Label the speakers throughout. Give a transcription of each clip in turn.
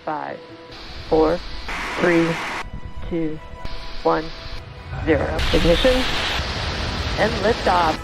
Speaker 1: 5, 4, 3, 2, 1, 0. Ignition and liftoff.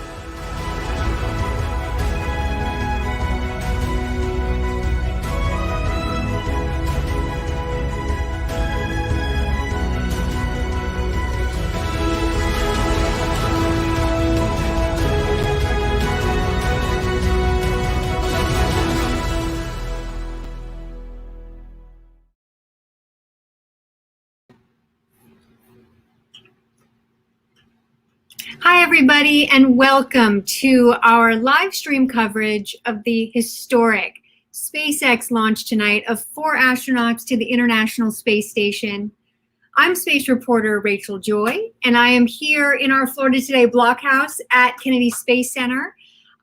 Speaker 2: Hi, everybody, and welcome to our live stream coverage of the historic SpaceX launch tonight of 4 astronauts to the International Space Station. I'm space reporter Rachael Joy, and I am here in our Florida Today blockhouse at Kennedy Space Center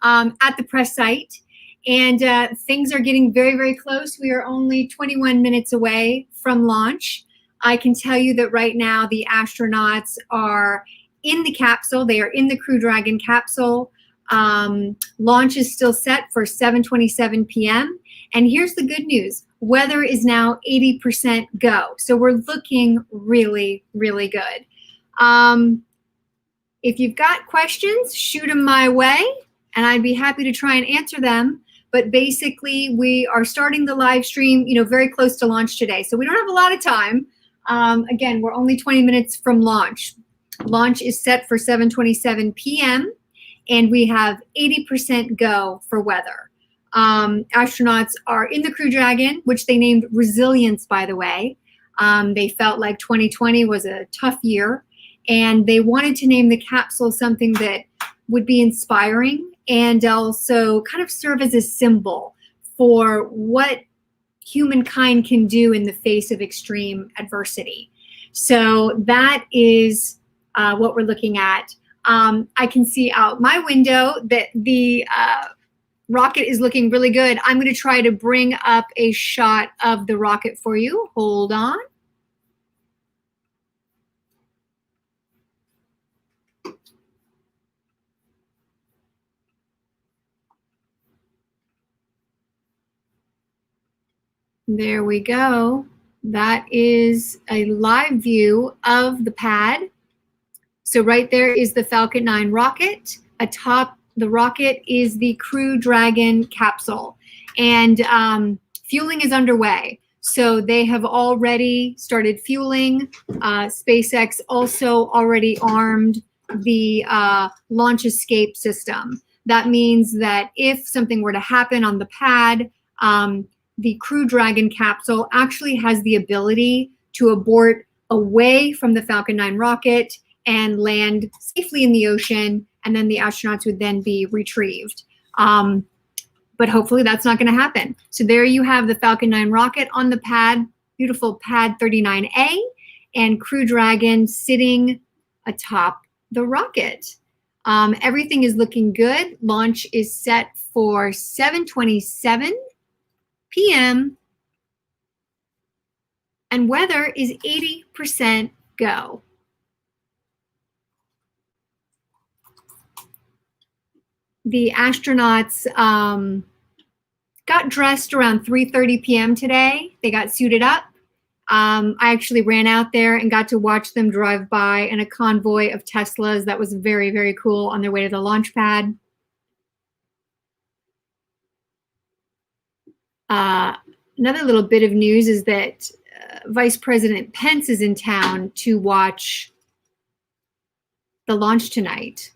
Speaker 2: at the press site. And things are getting very, very close. We are only 21 minutes away from launch. I can tell you that right now the astronauts are in the capsule. They are in the Crew-1 capsule. Launch is still set for 7:27 p.m. And here's the good news. Weather is now 80% go. So we're looking really, really good. If you've got questions, shoot them my way, and I'd be happy to try and answer them. But basically, we are starting the live stream, very close to launch today. So we don't have a lot of time. Again, we're only 20 minutes from launch. Launch is set for 7:27 p.m. and we have 80% go for weather. Astronauts are in the Crew-1, which they named Resilience, by the way. They felt like 2020 was a tough year, and they wanted to name the capsule something that would be inspiring and also kind of serve as a symbol for what humankind can do in the face of extreme adversity. So that is what we're looking at. I can see out my window that the rocket is looking really good. I'm going to try to bring up a shot of the rocket for you. Hold on. There we go. That is a live view of the pad. So right there is the Falcon 9 rocket. Atop the rocket is the Crew-1 capsule. And fueling is underway. So they have already started fueling. SpaceX also already armed the launch escape system. That means that if something were to happen on the pad, the Crew-1 capsule actually has the ability to abort away from the Falcon 9 rocket and land safely in the ocean, and then the astronauts would then be retrieved. But hopefully that's not going to happen. So there you have the Falcon 9 rocket on the pad, beautiful pad 39A, and Crew-1 sitting atop the rocket. Everything is looking good. Launch is set for 7:27 p.m. and weather is 80% go. The astronauts got dressed around 3:30 p.m. today. They got suited up. I actually ran out there and got to watch them drive by in a convoy of Teslas. That was very, very cool on their way to the launch pad. Another little bit of news is that Vice President Pence is in town to watch the launch tonight.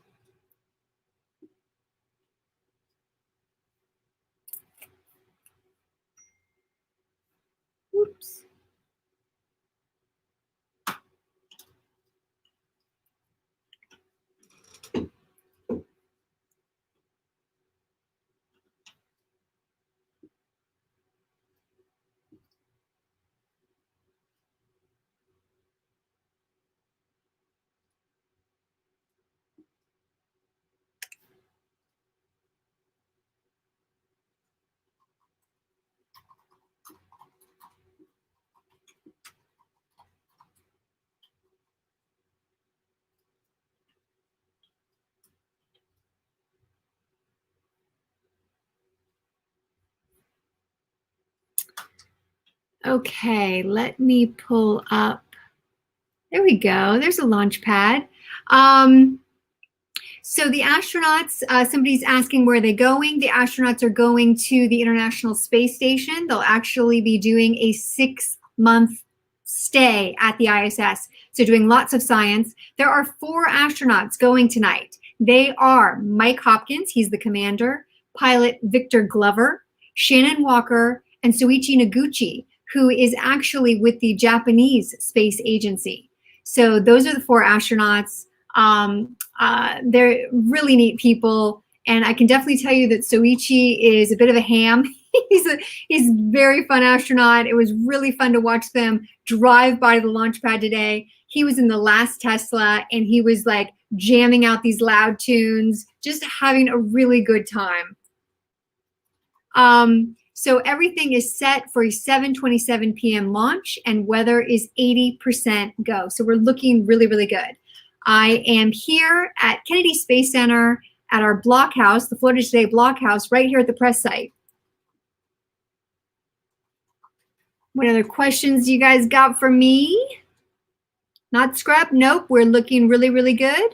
Speaker 2: Oops. Okay, let me pull up. There we go. There's a launch pad. So the astronauts, somebody's asking where they're going. The astronauts are going to the International Space Station. They'll actually be doing a 6-month stay at the ISS. So doing lots of science. There are 4 astronauts going tonight. They are Mike Hopkins, he's the commander, pilot Victor Glover, Shannon Walker, and Soichi Noguchi, who is actually with the Japanese Space Agency. So those are the 4 astronauts. They're really neat people, and I can definitely tell you that Soichi is a bit of a ham. He's a very fun astronaut. It was really fun to watch them drive by the launch pad today. He was in the last Tesla, and he was like jamming out these loud tunes, just having a really good time. So everything is set for a 7:27 p.m. launch, and weather is 80% go. So we're looking really, really good. I am here at Kennedy Space Center at our blockhouse, the Florida Today blockhouse, right here at the press site. What other questions you guys got for me? Not scrap? Nope, we're looking really, really good.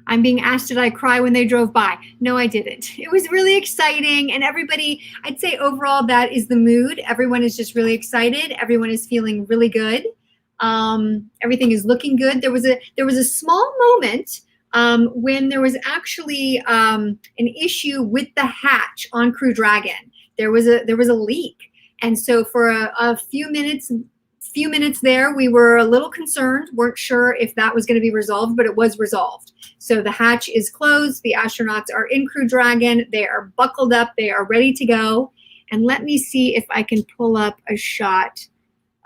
Speaker 2: I'm being asked, did I cry when they drove by? No, I didn't. It was really exciting, and everybody, I'd say overall that is the mood. Everyone is just really excited. Everyone is feeling really good. Everything is looking good. There was a small moment when there was actually an issue with the hatch on Crew Dragon. There was a leak, and so for a few minutes there, we were a little concerned, weren't sure if that was going to be resolved, but it was resolved. So the hatch is closed. The astronauts are in Crew Dragon. They are buckled up. They are ready to go. And let me see if I can pull up a shot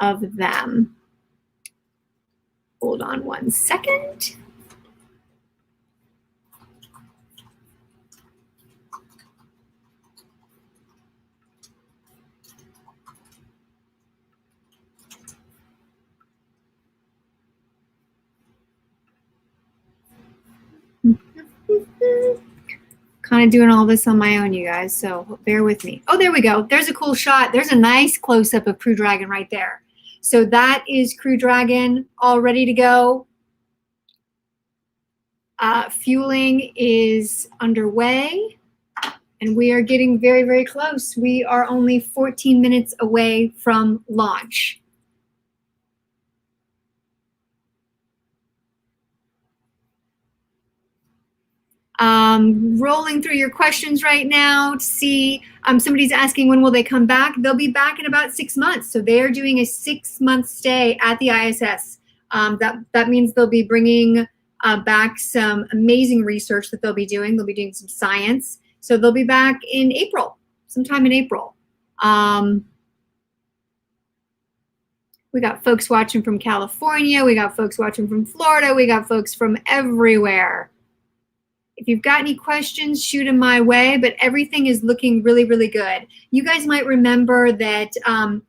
Speaker 2: of them. Hold on one second. Kind of doing all this on my own, you guys, so bear with me. Oh, there we go. There's a cool shot. There's a nice close-up of Crew Dragon right there. So that is Crew Dragon all ready to go. Fueling is underway, and we are getting very, very close. We are only 14 minutes away from launch. Rolling through your questions right now to see, somebody's asking when will they come back. They'll be back in about 6 months. So they are doing a 6-month stay at the ISS. That means they'll be bringing back some amazing research that they'll be doing. They'll be doing some science. So they'll be back in April, sometime in April. We got folks watching from California. We got folks watching from Florida. We got folks from everywhere. If you've got any questions, shoot them my way, but everything is looking really, really good. You guys might remember that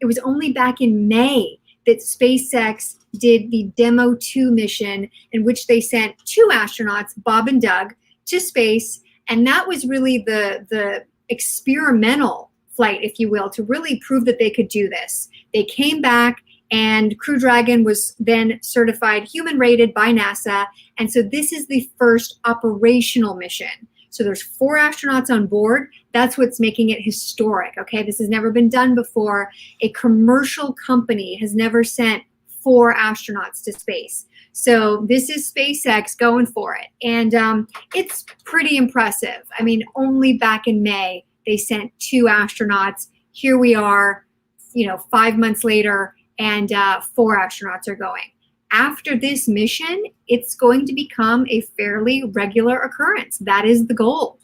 Speaker 2: it was only back in May that SpaceX did the Demo 2 mission, in which they sent 2 astronauts, Bob and Doug, to space. And that was really the experimental flight, if you will, to really prove that they could do this. They came back, and Crew Dragon was then certified human rated by NASA. And so this is the first operational mission. So there's 4 astronauts on board. That's what's making it historic, okay? This has never been done before. A commercial company has never sent 4 astronauts to space. So this is SpaceX going for it. And it's pretty impressive. I mean, only back in May, they sent 2 astronauts. Here we are, 5 months later, and 4 astronauts are going. After this mission, it's going to become a fairly regular occurrence. That is the goal.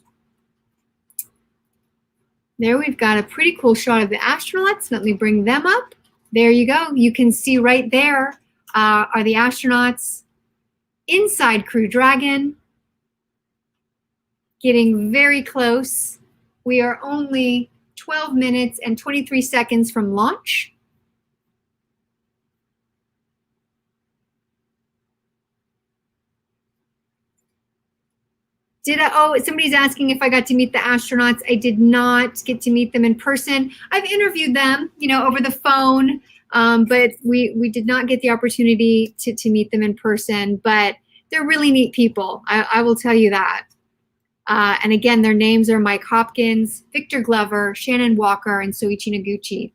Speaker 2: There we've got a pretty cool shot of the astronauts. Let me bring them up. There you go. You can see right there are the astronauts inside Crew Dragon, getting very close. We are only 12 minutes and 23 seconds from launch. Somebody's asking if I got to meet the astronauts. I did not get to meet them in person. I've interviewed them, over the phone, but we did not get the opportunity to meet them in person. But they're really neat people. I will tell you that. And again, their names are Mike Hopkins, Victor Glover, Shannon Walker, and Soichi Noguchi.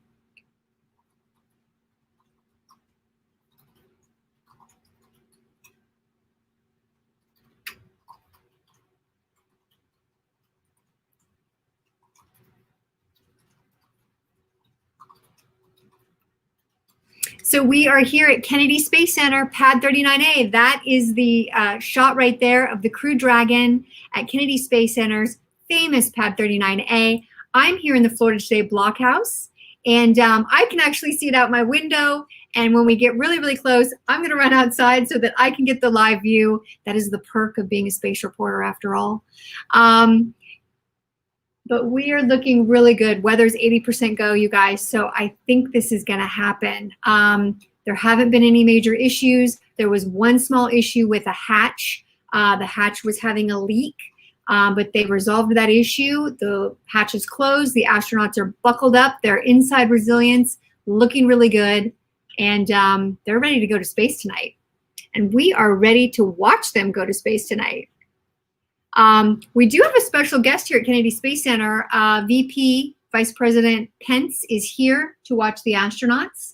Speaker 2: So we are here at Kennedy Space Center, Pad 39A. That is the shot right there of the Crew Dragon at Kennedy Space Center's famous Pad 39A. I'm here in the Florida Today blockhouse, and I can actually see it out my window. And when we get really, really close, I'm going to run outside so that I can get the live view. That is the perk of being a space reporter, after all. But we are looking really good. Weather's 80% go, you guys. So I think this is going to happen. There haven't been any major issues. There was one small issue with a hatch. The hatch was having a leak, but they resolved that issue. The hatch is closed. The astronauts are buckled up. Their inside resilience looking really good. And they're ready to go to space tonight. And we are ready to watch them go to space tonight. We do have a special guest here at Kennedy Space Center. VP, Vice President Pence is here to watch the astronauts.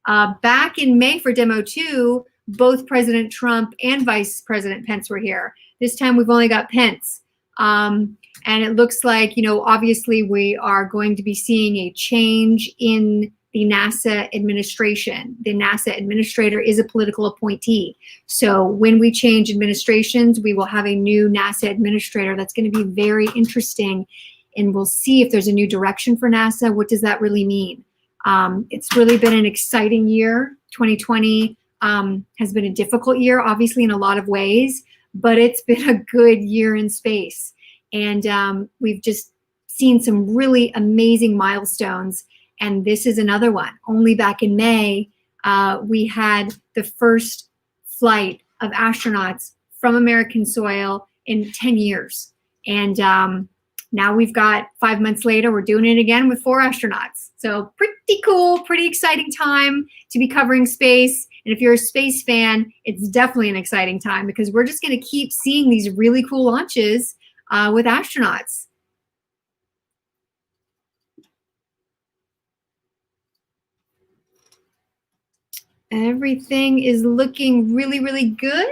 Speaker 2: Back in May for Demo 2, both President Trump and Vice President Pence were here. This time we've only got Pence. And it looks like, obviously we are going to be seeing a change in the NASA administration. The NASA administrator is a political appointee. So when we change administrations, we will have a new NASA administrator. That's going to be very interesting. And we'll see if there's a new direction for NASA. What does that really mean? It's really been an exciting year. 2020 has been a difficult year, obviously, in a lot of ways, but it's been a good year in space. And we've just seen some really amazing milestones. And this is another one. Only back in May, we had the first flight of astronauts from American soil in 10 years. And now we've got 5 months later, we're doing it again with 4 astronauts. So pretty cool, pretty exciting time to be covering space. And if you're a space fan, it's definitely an exciting time because we're just going to keep seeing these really cool launches with astronauts. Everything is looking really, really good.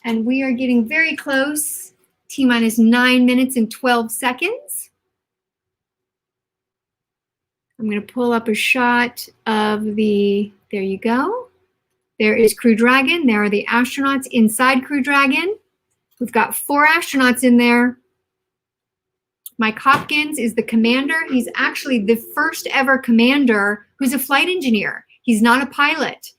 Speaker 2: And we are getting very close. T-minus 9 minutes and 12 seconds. I'm going to pull up a shot of there you go. There is Crew Dragon. There are the astronauts inside Crew Dragon. We've got 4 astronauts in there. Mike Hopkins is the commander. He's actually the first ever commander who's a flight engineer. He's not a pilot.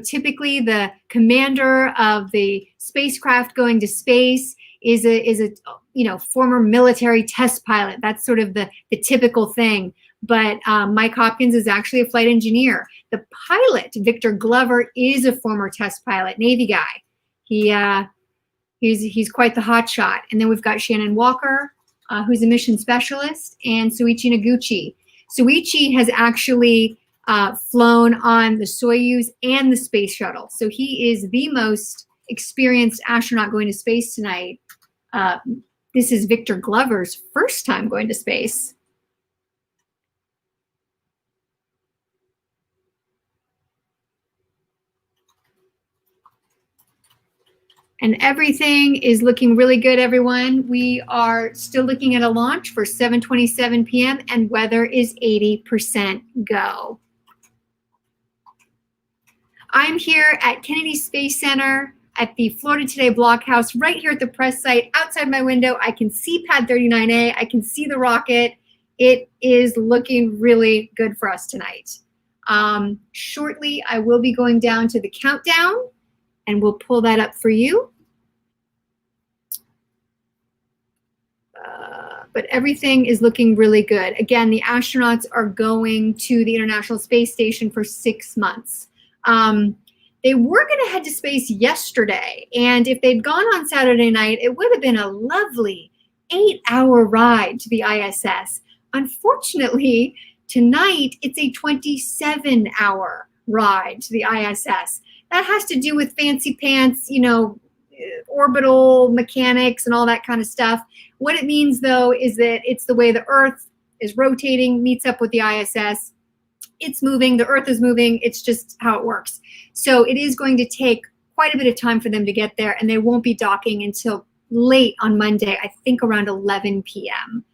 Speaker 2: Typically the commander of the spacecraft going to space is a former military test pilot. That's sort of the typical thing. But Mike Hopkins is actually a flight engineer. The pilot, Victor Glover, is a former test pilot, Navy guy. He's quite the hot shot. And then we've got Shannon Walker, who's a mission specialist, and Soichi Noguchi. Soichi has actually flown on the Soyuz and the space shuttle. So he is the most experienced astronaut going to space tonight. This is Victor Glover's first time going to space. And everything is looking really good, everyone. We are still looking at a launch for 7:27 p.m. and weather is 80% go. I'm here at Kennedy Space Center at the Florida Today blockhouse right here at the press site. Outside my window, I can see Pad 39A. I can see the rocket. It is looking really good for us tonight. Shortly, I will be going down to the countdown and we'll pull that up for you. But everything is looking really good. Again, the astronauts are going to the International Space Station for 6 months. They were going to head to space yesterday, and if they'd gone on Saturday night, it would have been a lovely 8-hour ride to the ISS. Unfortunately, tonight it's a 27-hour ride to the ISS. That has to do with fancy pants, you know, orbital mechanics and all that kind of stuff. What it means, though, is that it's the way the Earth is rotating, meets up with the ISS. It's moving, the Earth is moving, it's just how it works. So it is going to take quite a bit of time for them to get there, and they won't be docking until late on Monday, I think around 11 p.m.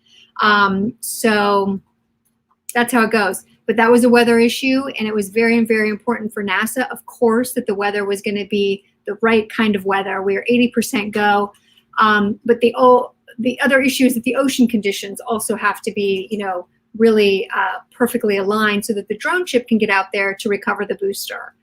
Speaker 2: So that's how it goes. But that was a weather issue, and it was very, very important for NASA, of course, that the weather was going to be the right kind of weather. We are 80% go. But the other issue is that the ocean conditions also have to be, you know, really perfectly aligned so that the drone ship can get out there to recover the booster.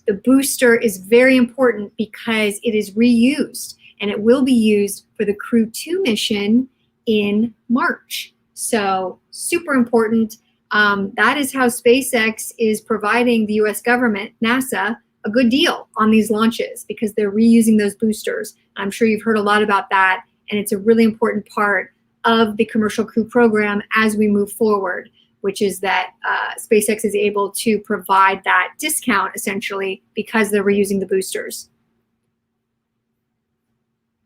Speaker 2: The booster is very important because it is reused, and it will be used for the Crew-2 mission in March. So super important. That is how SpaceX is providing the US government, NASA, a good deal on these launches because they're reusing those boosters. I'm sure you've heard a lot about that, and it's a really important part of the Commercial Crew program as we move forward, which is that SpaceX is able to provide that discount essentially because they're reusing the boosters.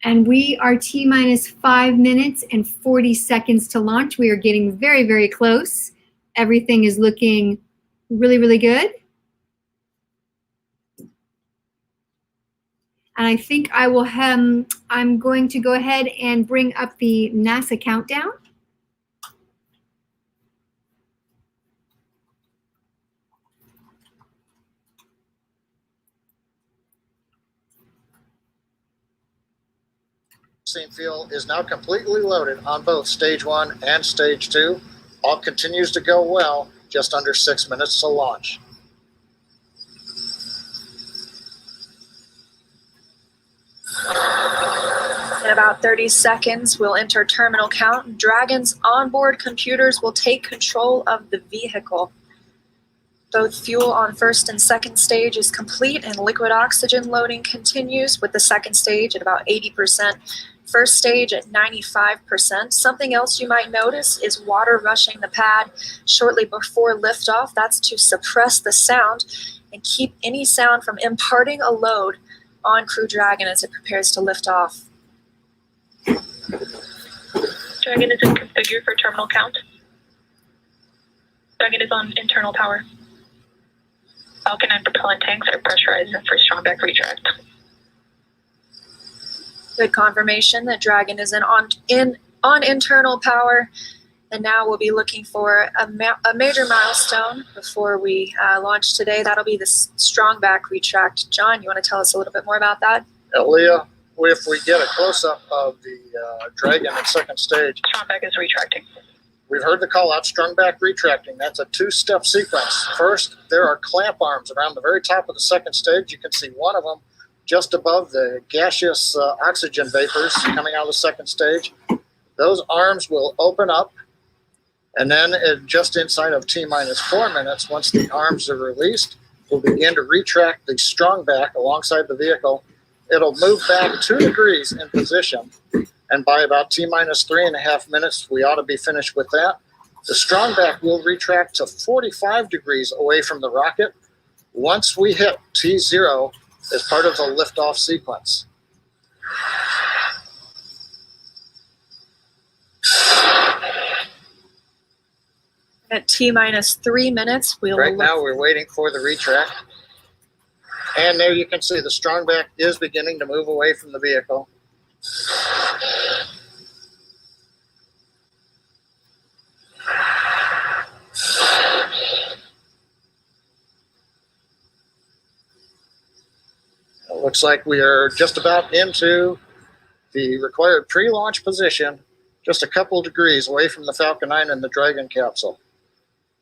Speaker 2: And we are T-minus 5 minutes and 40 seconds to launch. We are getting very, very close. Everything is looking really, really good. And I think I will I'm going to go ahead and bring up the NASA countdown.
Speaker 3: Field is now completely loaded on both stage 1 and stage 2. All continues to go well, just under 6 minutes to launch.
Speaker 4: In about 30 seconds, we'll enter terminal count. Dragon's onboard computers will take control of the vehicle. Both fuel on first and second stage is complete, and liquid oxygen loading continues with the second stage at about 80%. First stage at 95%. Something else you might notice is water rushing the pad shortly before liftoff. That's to suppress the sound and keep any sound from imparting a load on Crew Dragon as it prepares to lift off.
Speaker 5: Dragon is configured for terminal count. Dragon is on internal power. Falcon and propellant tanks are pressurized and for strong back retract.
Speaker 4: Good confirmation that Dragon is on internal power, and now we'll be looking for a major milestone before we launch today. That'll be the strong back retract. John, you want to tell us a little bit more about that?
Speaker 3: Leah, if we get a close-up of the Dragon at second stage,
Speaker 5: Strong back is retracting.
Speaker 3: we've heard the call out, strong back retracting. That's a two-step sequence. First, there are clamp arms around the very top of the second stage. You can see one of them just above the gaseous oxygen vapors coming out of the second stage. Those arms will open up, and then just inside of T-minus 4 minutes, once the arms are released, we'll begin to retract the strong back alongside the vehicle. It'll move back 2 degrees in position, and by about T-minus 3.5 minutes, we ought to be finished with that. The strong back will retract to 45 degrees away from the rocket once we hit T0 as part of the liftoff sequence.
Speaker 4: At T-minus 3 minutes,
Speaker 3: Right now, we're waiting for the retract. And there you can see the strong back is beginning to move away from the vehicle. It looks like we are just about into the required pre-launch position, just a couple of degrees away from the Falcon 9 and the Dragon capsule.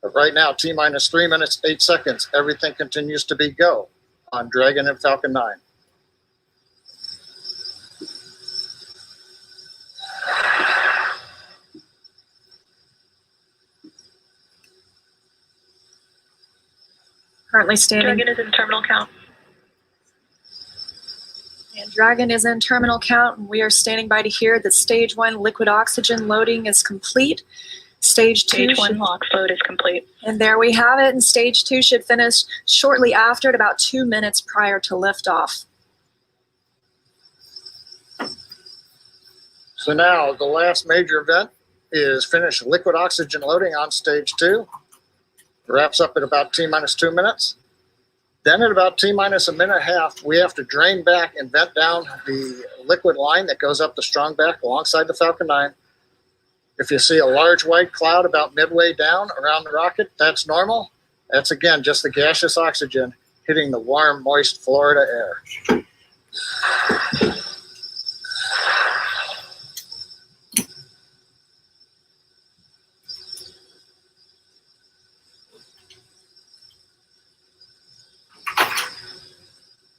Speaker 3: But right now, T-minus 3 minutes, 8 seconds, everything continues to be go on Dragon and Falcon 9.
Speaker 4: currently standing.
Speaker 5: Dragon is in terminal count.
Speaker 4: Dragon is in terminal count, and we are standing by to hear that stage 1 liquid oxygen loading is complete. Stage 2
Speaker 5: Stage 1 LOX load is complete.
Speaker 4: And there we have it, and stage 2 should finish shortly after at about 2 minutes prior to liftoff.
Speaker 3: So now the last major event is finished liquid oxygen loading on stage 2. Wraps up at about T-minus 2 minutes. Then at about T-minus a minute and a half, we have to drain back and vent down the liquid line that goes up the strong back alongside the Falcon 9. If you see a large white cloud about midway down around the rocket, that's normal. That's, again, just the gaseous oxygen hitting the warm, moist Florida air.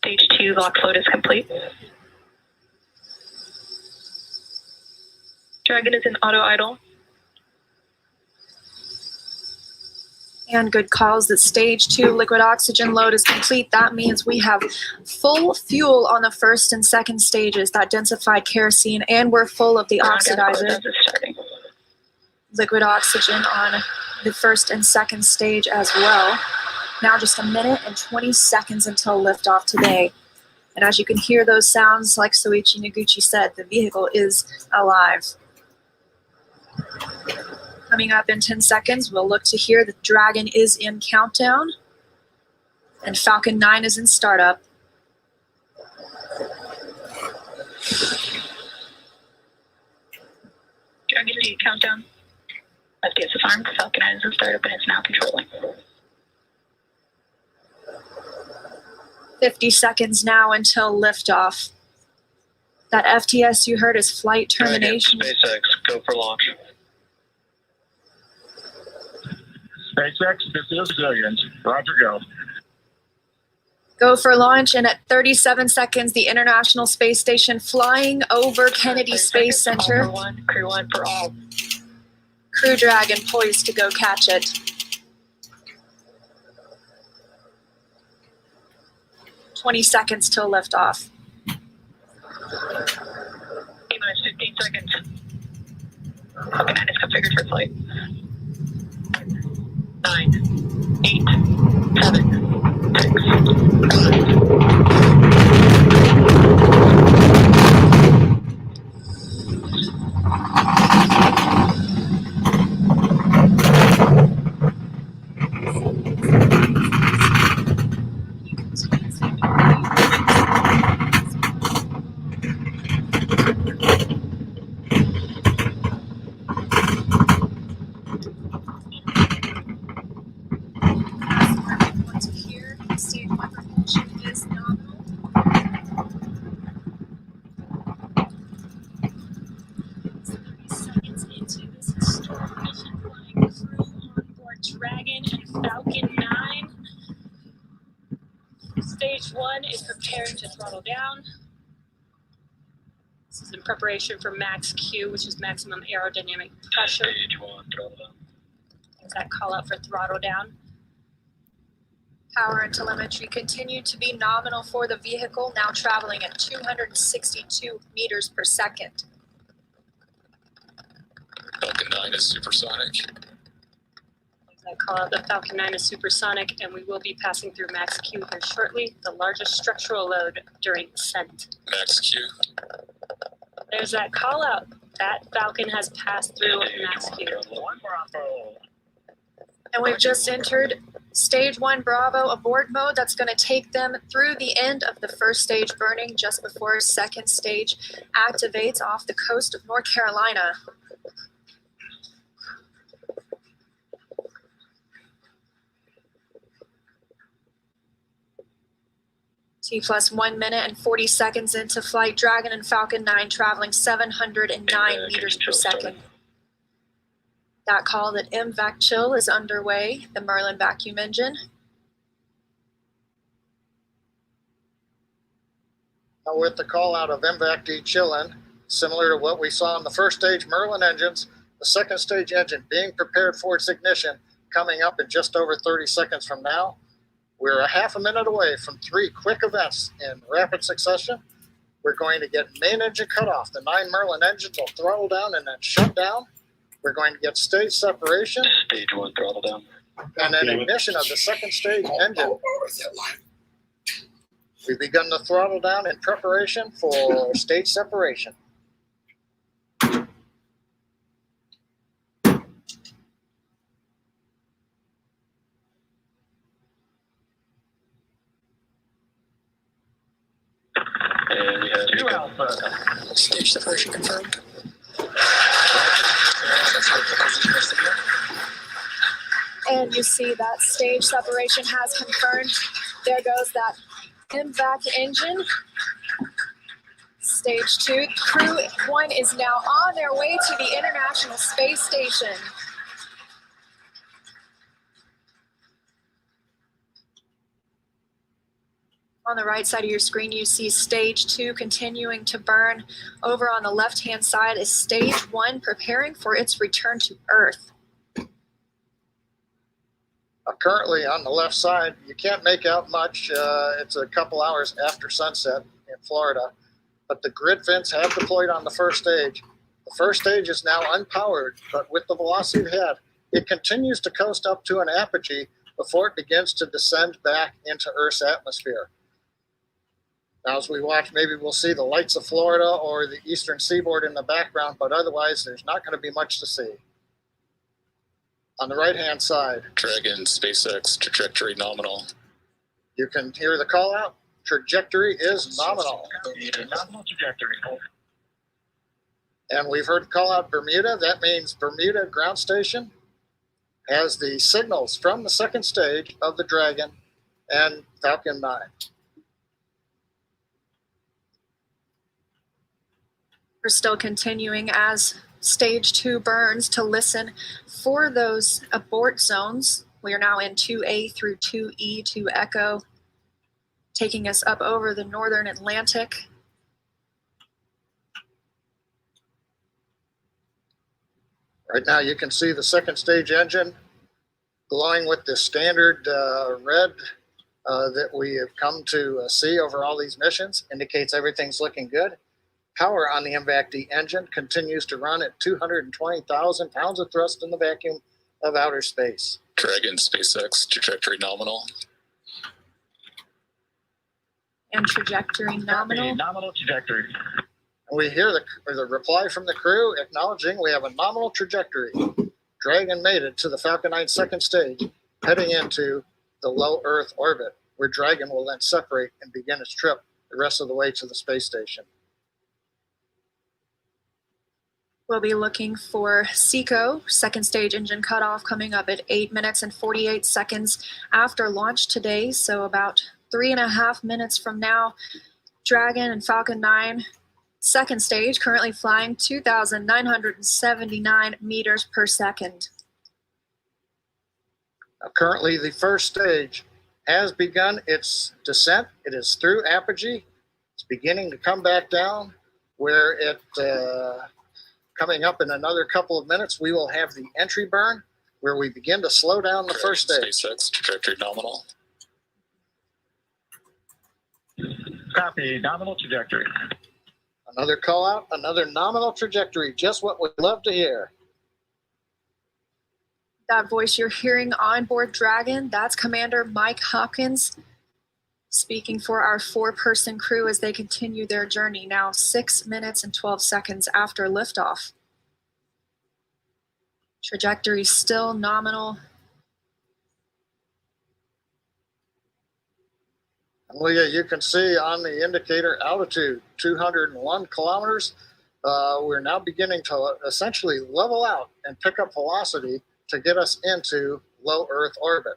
Speaker 5: Stage 2 LOX load is complete. Dragon is in auto idle.
Speaker 4: And good calls that stage 2 liquid oxygen load is complete. That means we have full fuel on the first and second stages, that densified kerosene, and we're full of the oxidizer. Liquid oxygen on the first and second stage as well. Now just a minute and 20 seconds until liftoff today. And as you can hear those sounds, like Soichi Noguchi said, the vehicle is alive. Coming up in 10 seconds, we'll look to hear that Dragon is in countdown and Falcon 9 is in startup.
Speaker 5: Dragon to countdown. FDS is armed. Falcon 9 is in startup and it's now controlling.
Speaker 4: 50 seconds now until liftoff. That FTS you heard is flight termination.
Speaker 6: SpaceX, go for launch.
Speaker 7: SpaceX, this is Zillions. Roger, go.
Speaker 4: Go for launch, and at 37 seconds, the International Space Station flying over Kennedy Space Center.
Speaker 5: Crew-1 for all.
Speaker 4: Crew Dragon poised to go catch it. "20 seconds till liftoff.
Speaker 5: T-minus 15 seconds. Falcon 9 is configured for flight. 9, 8, 7,
Speaker 4: Stage 1 propulsion is nominal. Seconds into this historic mission, flying Crew on board Dragon and Falcon 9.
Speaker 8: Stage 1 is preparing to throttle down. This is in preparation for max Q, which is maximum aerodynamic pressure.
Speaker 6: Stage 1, throttle down.
Speaker 8: There's that call out for throttle down.
Speaker 4: Power and telemetry continue to be nominal for the vehicle, now traveling at 262 meters per second.
Speaker 6: Falcon 9 is supersonic.
Speaker 8: There's that call out, the Falcon 9 is supersonic, and we will be passing through max Q here shortly, the largest structural load during Ascent.
Speaker 6: Max Q.
Speaker 8: There's that call out. That Falcon has passed through max Q.
Speaker 4: And we've just entered Stage 1 Bravo abort mode. That's going to take them through the end of the first stage burning just before second stage activates off the coast of North Carolina. T+1 minute and 40 seconds into flight. Dragon and Falcon 9 traveling 709 meters per second. That call that MVAC chill is underway, the Merlin vacuum engine.
Speaker 3: Now with the call out of MVAC de-chilling, similar to what we saw in the first stage Merlin engines, the second stage engine being prepared for its ignition coming up in just over 30 seconds from now. We're a half a minute away from 3 quick events in rapid succession. We're going to get main engine cutoff. The 9 Merlin engine will throttle down and then shut down. We're going to get stage separation.
Speaker 6: Stage 1 throttle down.
Speaker 3: And then ignition of the second stage engine. We've begun the throttle down in preparation for stage separation.
Speaker 6: And we have
Speaker 7: 2 Alpha.
Speaker 4: Stage separation confirmed. And you see that stage separation has confirmed. There goes that MVAC engine. Stage 2. Crew-1 is now on their way to the International Space Station. On the right side of your screen, you see stage 2 continuing to burn. Over on the left-hand side is stage 1 preparing for its return to Earth.
Speaker 3: Currently on the left side, you can't make out much. It's a couple hours after sunset in Florida, but the grid fins have deployed on the first stage. The first stage is now unpowered, but with the velocity it had, it continues to coast up to an apogee before it begins to descend back into Earth's atmosphere. Now, as we watch, maybe we'll see the lights of Florida or the eastern seaboard in the background, but otherwise there's not going to be much to see. On the right-hand side,
Speaker 6: Dragon, SpaceX, trajectory nominal.
Speaker 3: you can hear the call out. Trajectory is nominal.
Speaker 7: Nominal trajectory.
Speaker 3: And we've heard the call out Bermuda. That means Bermuda ground station has the signals from the second stage of the Dragon and Falcon 9.
Speaker 4: We're still continuing as stage 2 burns to listen for those abort zones. We are now in 2A through 2E to Echo, taking us up over the northern Atlantic.
Speaker 3: Right now you can see the second stage engine glowing with the standard red that we have come to see over all these missions. Indicates everything's looking good. Power on the MVAC-D engine continues to run at 220,000 pounds of thrust in the vacuum of outer space.
Speaker 6: Dragon, SpaceX, trajectory nominal.
Speaker 4: And trajectory nominal.
Speaker 7: Nominal trajectory.
Speaker 3: And we hear the reply from the crew acknowledging we have a nominal trajectory. Dragon made it to the Falcon 9 second stage, heading into the low Earth orbit, where Dragon will then separate and begin its trip the rest of the way to the space station.
Speaker 4: We'll be looking for SECO, second stage engine cutoff, coming up at 8 minutes and 48 seconds after launch today. So about 3.5 minutes from now, Dragon and Falcon 9, second stage, currently flying 2,979 meters per second.
Speaker 3: Now, currently, the first stage has begun its descent. It is through apogee. It's beginning to come back down, where it coming up in another couple of minutes, we will have the entry burn, where we begin to slow down the first stage.
Speaker 6: SpaceX, trajectory nominal.
Speaker 7: Copy. Nominal trajectory.
Speaker 3: Another call out, another nominal trajectory, just what we love to hear.
Speaker 4: That voice you're hearing on board Dragon, that's Commander Mike Hopkins speaking for our 4-person crew as they continue their journey, now 6 minutes and 12 seconds after liftoff. Trajectory still nominal.
Speaker 3: Leah, you can see on the indicator altitude, 201 kilometers. We're now beginning to essentially level out and pick up velocity to get us into low Earth orbit.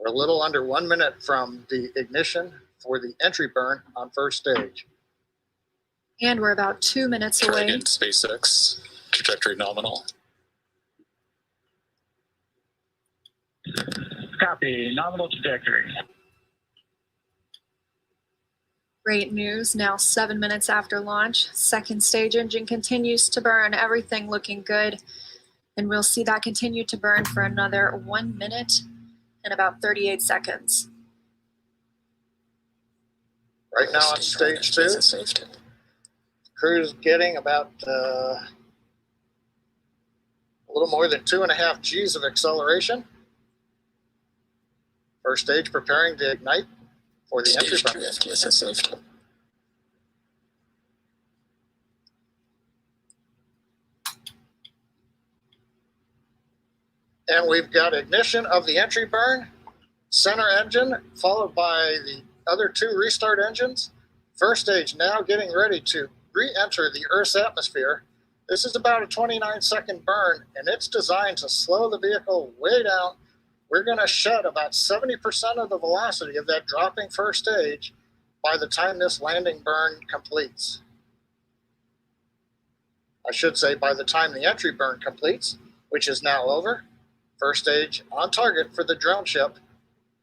Speaker 3: We're a little under 1 minute from the ignition for the entry burn on first stage.
Speaker 4: And we're about 2 minutes away.
Speaker 6: Dragon, SpaceX, trajectory nominal.
Speaker 7: Copy. Nominal trajectory.
Speaker 4: Great news, now 7 minutes after launch. Second stage engine continues to burn, everything looking good. And we'll see that continue to burn for another 1 minute in about 38 seconds.
Speaker 3: Right now on stage 2, crew's getting about a little more than 2.5 G's of acceleration. First stage preparing to ignite for the entry burn. And we've got ignition of the entry burn, center engine, followed by the other 2 restart engines. First stage now getting ready to re-enter the Earth's atmosphere. This is about a 29-second burn, and it's designed to slow the vehicle way down. We're going to shed about 70% of the velocity of that dropping first stage by the time this landing burn completes. I should say by the time the entry burn completes, which is now over. First stage on target for the drone ship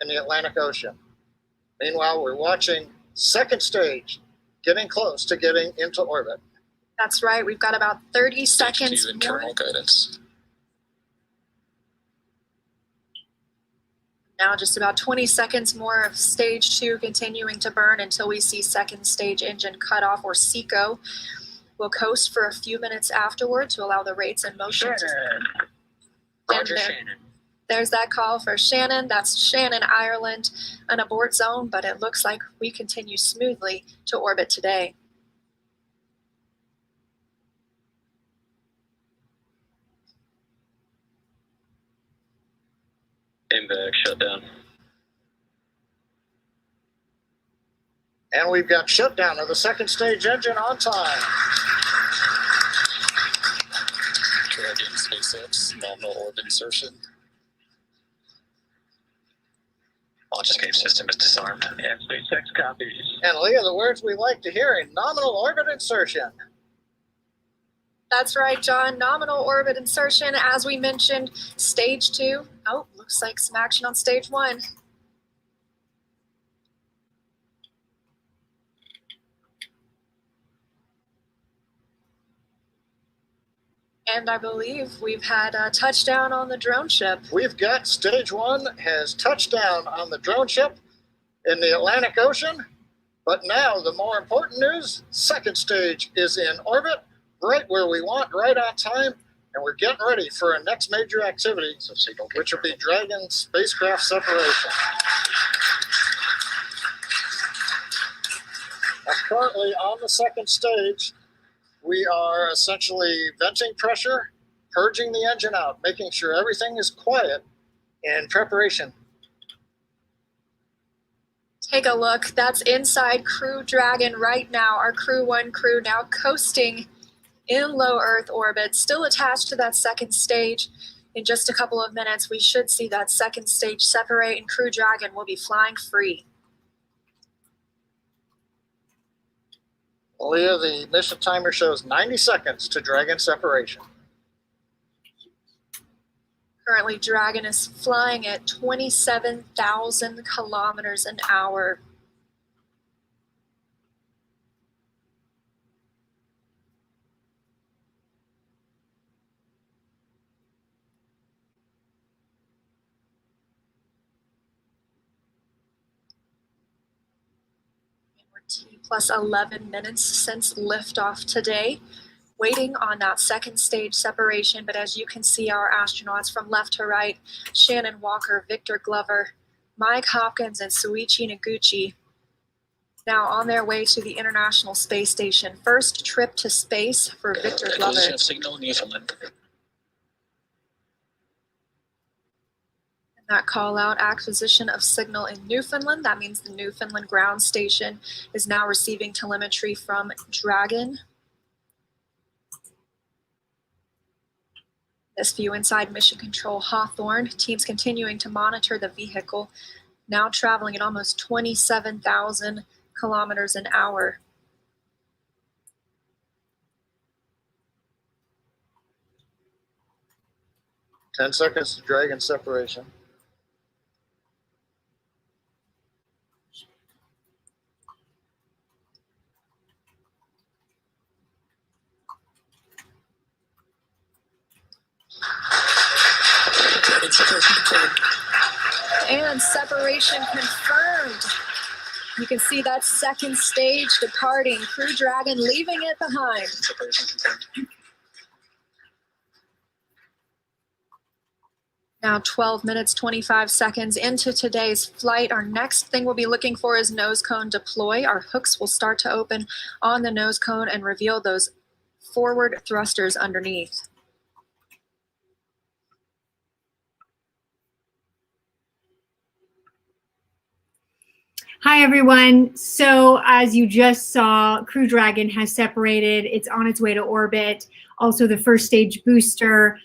Speaker 3: in the Atlantic Ocean. Meanwhile, we're watching second stage getting close to getting into orbit.
Speaker 4: That's right. We've got about 30 seconds
Speaker 6: Stage 2
Speaker 4: more.
Speaker 6: internal guidance.
Speaker 4: Now just about 20 seconds more of stage 2 continuing to burn until we see second stage engine cutoff, or SECO. We'll coast for a few minutes afterward to allow the rates in motion.
Speaker 9: Roger, Shannon.
Speaker 4: There's that call for Shannon. That's Shannon, Ireland, an abort zone, but it looks like we continue smoothly to orbit today.
Speaker 9: MVAC shutdown.
Speaker 3: And we've got shutdown of the second stage engine on time.
Speaker 6: Dragon SpaceX, nominal orbit insertion.
Speaker 9: Launch escape system is disarmed.
Speaker 7: And SpaceX copies.
Speaker 3: And Leah, the words we like to hear in nominal orbit insertion.
Speaker 4: That's right, John. Nominal orbit insertion, as we mentioned, stage 2. Oh, looks like some action on stage 1. And I believe we've had a touchdown on the drone ship.
Speaker 3: We've got stage 1 has touched down on the drone ship in the Atlantic Ocean. But now the more important news, second stage is in orbit, right where we want, right on time. And we're getting ready for our next major activity, which will be Dragon spacecraft separation. Now, currently on the second stage, we are essentially venting pressure, purging the engine out, making sure everything is quiet in preparation.
Speaker 4: Take a look. That's inside Crew Dragon right now. Our Crew-1 crew now coasting in low Earth orbit, still attached to that second stage. In just a couple of minutes, we should see that second stage separate, and Crew Dragon will be flying free.
Speaker 3: Leah, the mission timer shows 90 seconds to Dragon separation.
Speaker 4: Currently, Dragon is flying at 27,000 kilometers an hour. T plus 11 minutes since liftoff today, waiting on that second stage separation. But as you can see, our astronauts from left to right, Shannon Walker, Victor Glover, Mike Hopkins, and Suichi Noguchi, now on their way to the International Space Station. First trip to space for Victor Glover.
Speaker 9: Acquisition of signal, Newfoundland.
Speaker 4: That call out, acquisition of signal in Newfoundland. That means the Newfoundland ground station is now receiving telemetry from Dragon. This view inside Mission Control Hawthorne. Teams continuing to monitor the vehicle, now traveling at almost 27,000 kilometers an hour.
Speaker 3: Ten seconds to Dragon separation.
Speaker 9: Dragon separation confirmed.
Speaker 4: And separation confirmed. You can see that second stage departing. Crew Dragon leaving it behind.
Speaker 6: Separation confirmed.
Speaker 4: Now 12 minutes, 25 seconds into today's flight. Our next thing we'll be looking for is nose cone deploy. Our hooks will start to open on the nose cone and reveal those forward thrusters underneath.
Speaker 2: Hi, everyone. So as you just saw, Crew Dragon has separated. It's on its way to orbit. Also, the first stage booster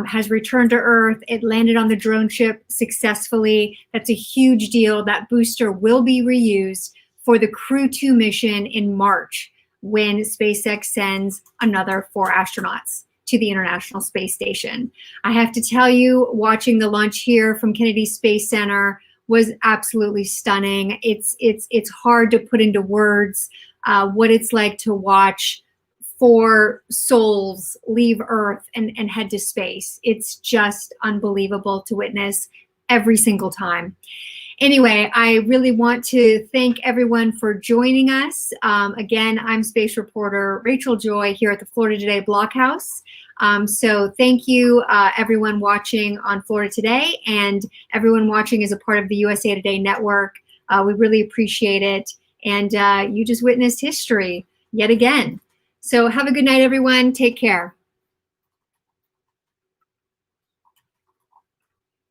Speaker 2: has returned to Earth. It landed on the drone ship successfully. That's a huge deal. That booster will be reused for the Crew-2 mission in March when SpaceX sends another 4 astronauts to the International Space Station. I have to tell you, watching the launch here from Kennedy Space Center was absolutely stunning. It's hard to put into words what it's like to watch 4 souls leave Earth and head to space. It's just unbelievable to witness every single time. Anyway, I really want to thank everyone for joining us. Again, I'm space reporter Rachael Joy here at the Florida Today Blockhouse. So thank you, everyone watching on Florida Today and everyone watching as a part of the USA Today network. We really appreciate it. And you just witnessed history yet again. So have a good night, everyone. Take care.